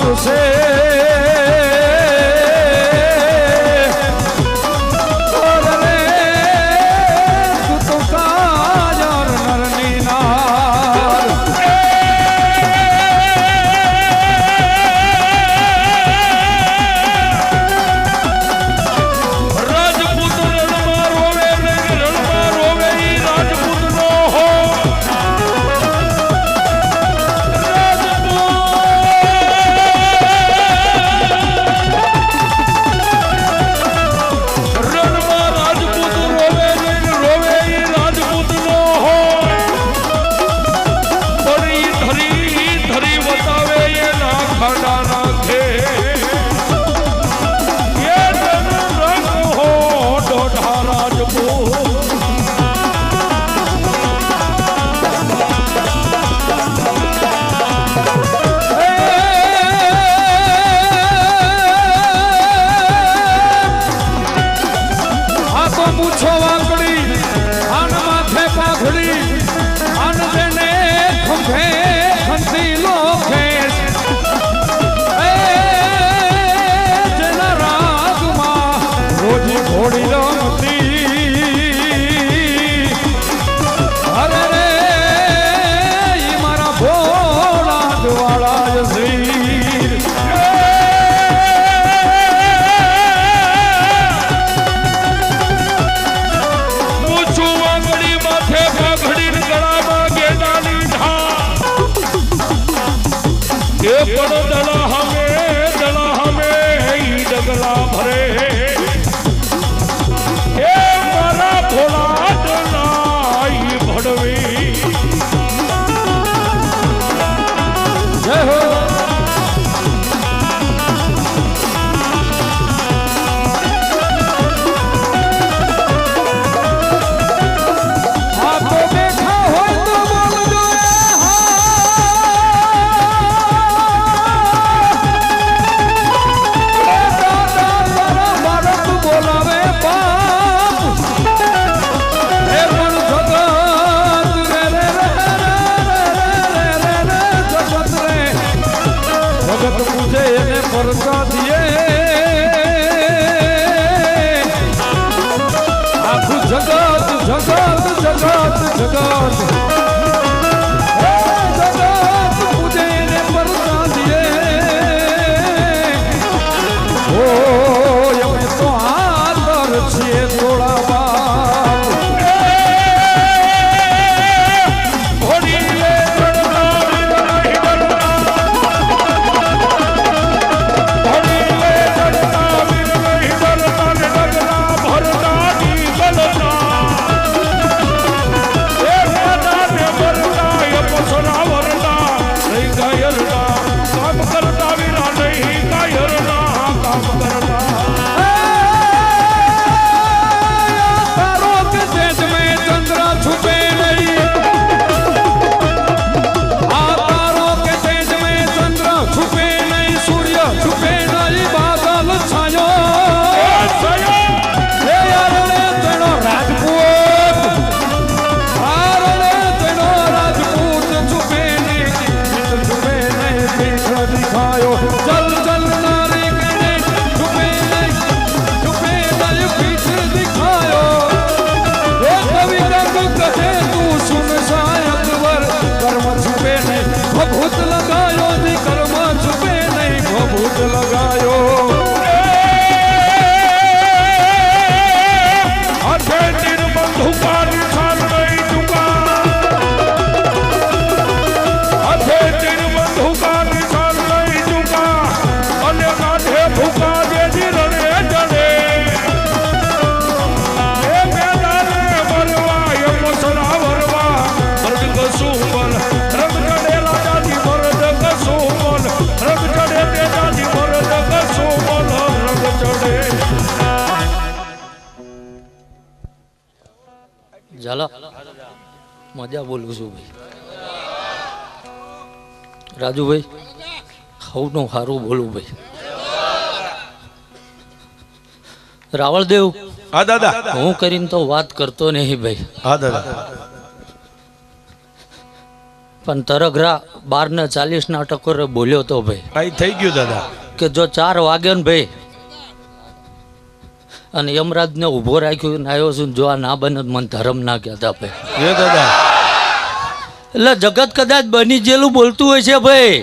આવશે झाला मजा बोलू छू भाई राजू भाई खाऊ हारू बोलू भाई रावल देव हाँ दादा हूँ करीन तो बात करतो नहीं भाई हाँ दादा પણ તરઘરા 12:40 ટકોરે બોલ્યો તો ભાઈ, કઈ થઈ ગયું દાદા? કે જો 4 વાગ્યો ને ભાઈ અને યમરાજને ઊભો રાખ્યો ને આવ્યો છું, જો આ ના બને તો મને ધર્મ ના કહેતા ભાઈ. એ દાદા એટલે જગત કદાચ બની જેલું બોલતું હોય છે ભાઈ,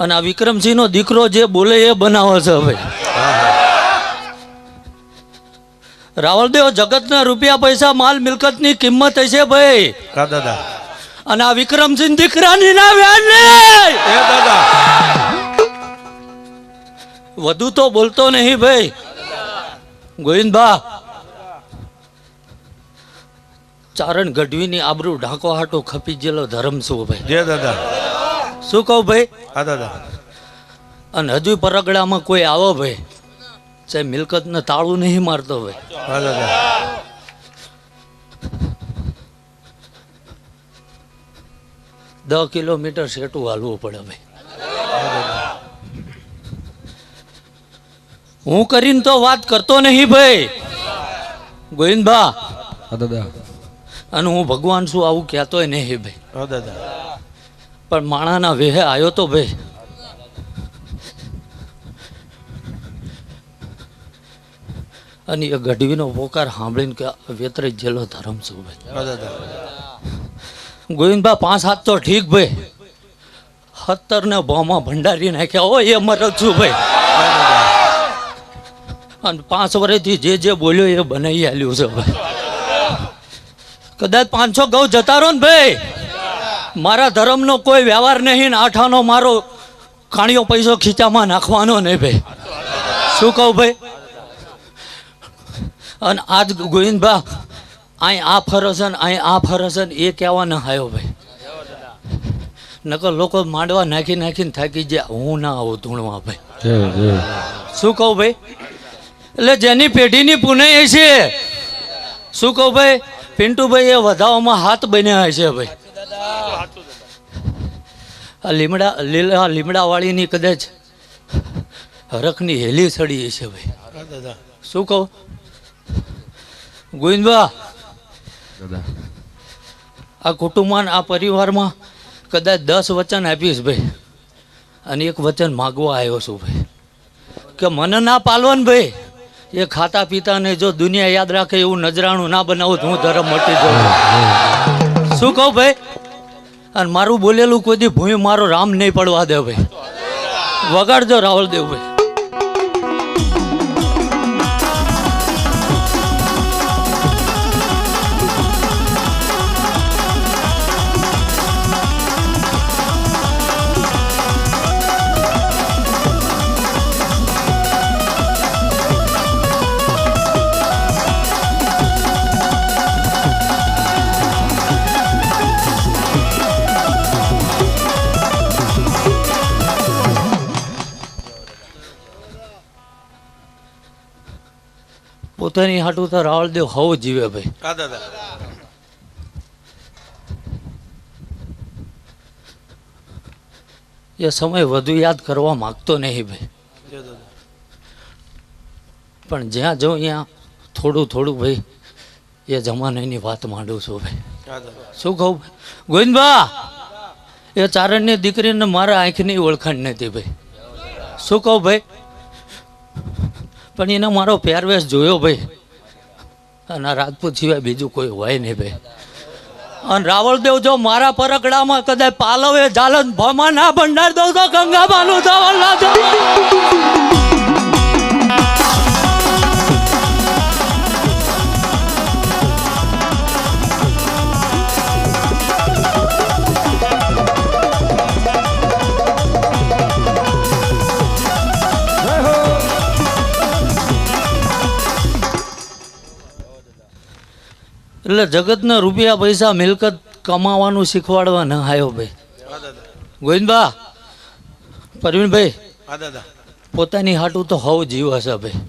અને આ વિક્રમસિંહનો દીકરો જે બોલે એ બનાવે છે ભાઈ. રાવળદેવ, જગતના રૂપિયા પૈસા માલ મિલકતની કિંમત હશે ભાઈ, હા દાદા. અને આ વિક્રમસિંહ દીકરાની ના વ્યાન એ દાદા વધુ તો બોલતો નહીં ભાઈ. ગોવિંદબા, ચારણ ગઢવીની આબરૂ ઢાંકો હાટો ખપી ગયેલો ધર્મ શું ભાઈ? જય દાદા. શું કહું ભાઈ? હા દાદા. અને હજુ પરગડામાં કોઈ આવો ભાઈ, સાહેબ મિલકતને તાળું નહીં મારતો ભાઈ. હા દાદા. 10 કિલોમીટર સેટું હાલવું પડે ભાઈ. હું કરીને તો વાત કરતો નહીં ભાઈ ગોવિંદબા. હા દાદા. અને હું ભગવાન છું આવું કહેતોય નહીં ભાઈ. હા દાદા. પણ માણાના વેહે આવ્યો તો ભાઈ. અને એ ગઢવીનો પોકાર સાંભળીને કે વેતરે જેલો ધર્મ છું ભાઈ. હા દાદા. ગોવિંદબા 5-7 તો ઠીક ભાઈ, 17 ને ભોમાં ભંડારી નાખ્યા હોય એ મરદ છું ભાઈ. અને 5 વર્ષથી જે બોલ્યો એ બનાવી આલ્યું છે ભાઈ. કદાચ 500 ગૌ જતા રહો ને ભાઈ, મારા ધર્મનો કોઈ વ્યવહાર નહીં ને આઠાનો મારો કાણિયો પૈસો ખીચામાં નાખવાનો નહીં ભાઈ. શું કહું ભાઈ? અને આજ ગોવિંદબા અહીં આ ફરસન અહીં આ ફરસન એ કહેવા ના આવ્યો ભાઈ. નકર લોકો માંડવા નાખી નાખીને થાકી જાય, હું ના આવું ધૂણવા ભાઈ. શું કહું ભાઈ? એટલે જેની પેઢીની પુનઃ છે, શું કહું ભાઈ પિન્ટુભાઈ, એ વધાવામાં હાથ બન્યા છે ભાઈ. આ લીમડા વાળીની કદાચ હરખની હેલી સડી છે ભાઈ. શું કહું ગોવિંદબા? આ કુટુંબમાં આ પરિવારમાં કદાચ 10 વચન આપીશ ભાઈ, અને એક વચન માગવા આવ્યો છું ભાઈ, કે મને ના પાલવન ભાઈ એ ખાતા પીતા ને જો દુનિયા યાદ રાખે એવું નજરાણું ના બનાવું તો હું ધર્મ મટી જાઉં. શું કહું ભાઈ? અને મારું બોલેલું કોઈ દી ભૂમિ મારો રામ નહીં પડવા દે ભાઈ. વગાડજો રાવળદેવ ભાઈ. પોતાની હાટું તો રાવળદેવ હવ જીવે ભાઈ. હા દાદા. એ સમય વધુ યાદ કરવા માંગતો નહીં ભાઈ, પણ જ્યાં જાઉં ત્યાં થોડું થોડું ભાઈ એ જમાનાની વાત માંડું છું ભાઈ. શું કહું ગોવિંદબા? એ ચારણની દીકરીને મારા આંખની ઓળખાણ નથી ભાઈ. શું કહું ભાઈ? પણ એને મારો પહેરવેશ જોયો ભાઈ, અને રાજપૂત સિવાય બીજું કોઈ હોય નહીં ભાઈ. અને રાવળદેવ જો મારા પરકડામાં કદાચ પાલવે જાલન ભમા ના ભંડાર દઉં તો ગંગાબાનું ધવલ ના જો. એટલે જગતના રૂપિયા પૈસા મિલકત કમાવાનું શીખવાડવા ના આવ્યો ભાઈ. ગોવિંદબા, પરવીનભાઈ, પોતાની હાટું તો હવ જીવ હશે ભાઈ.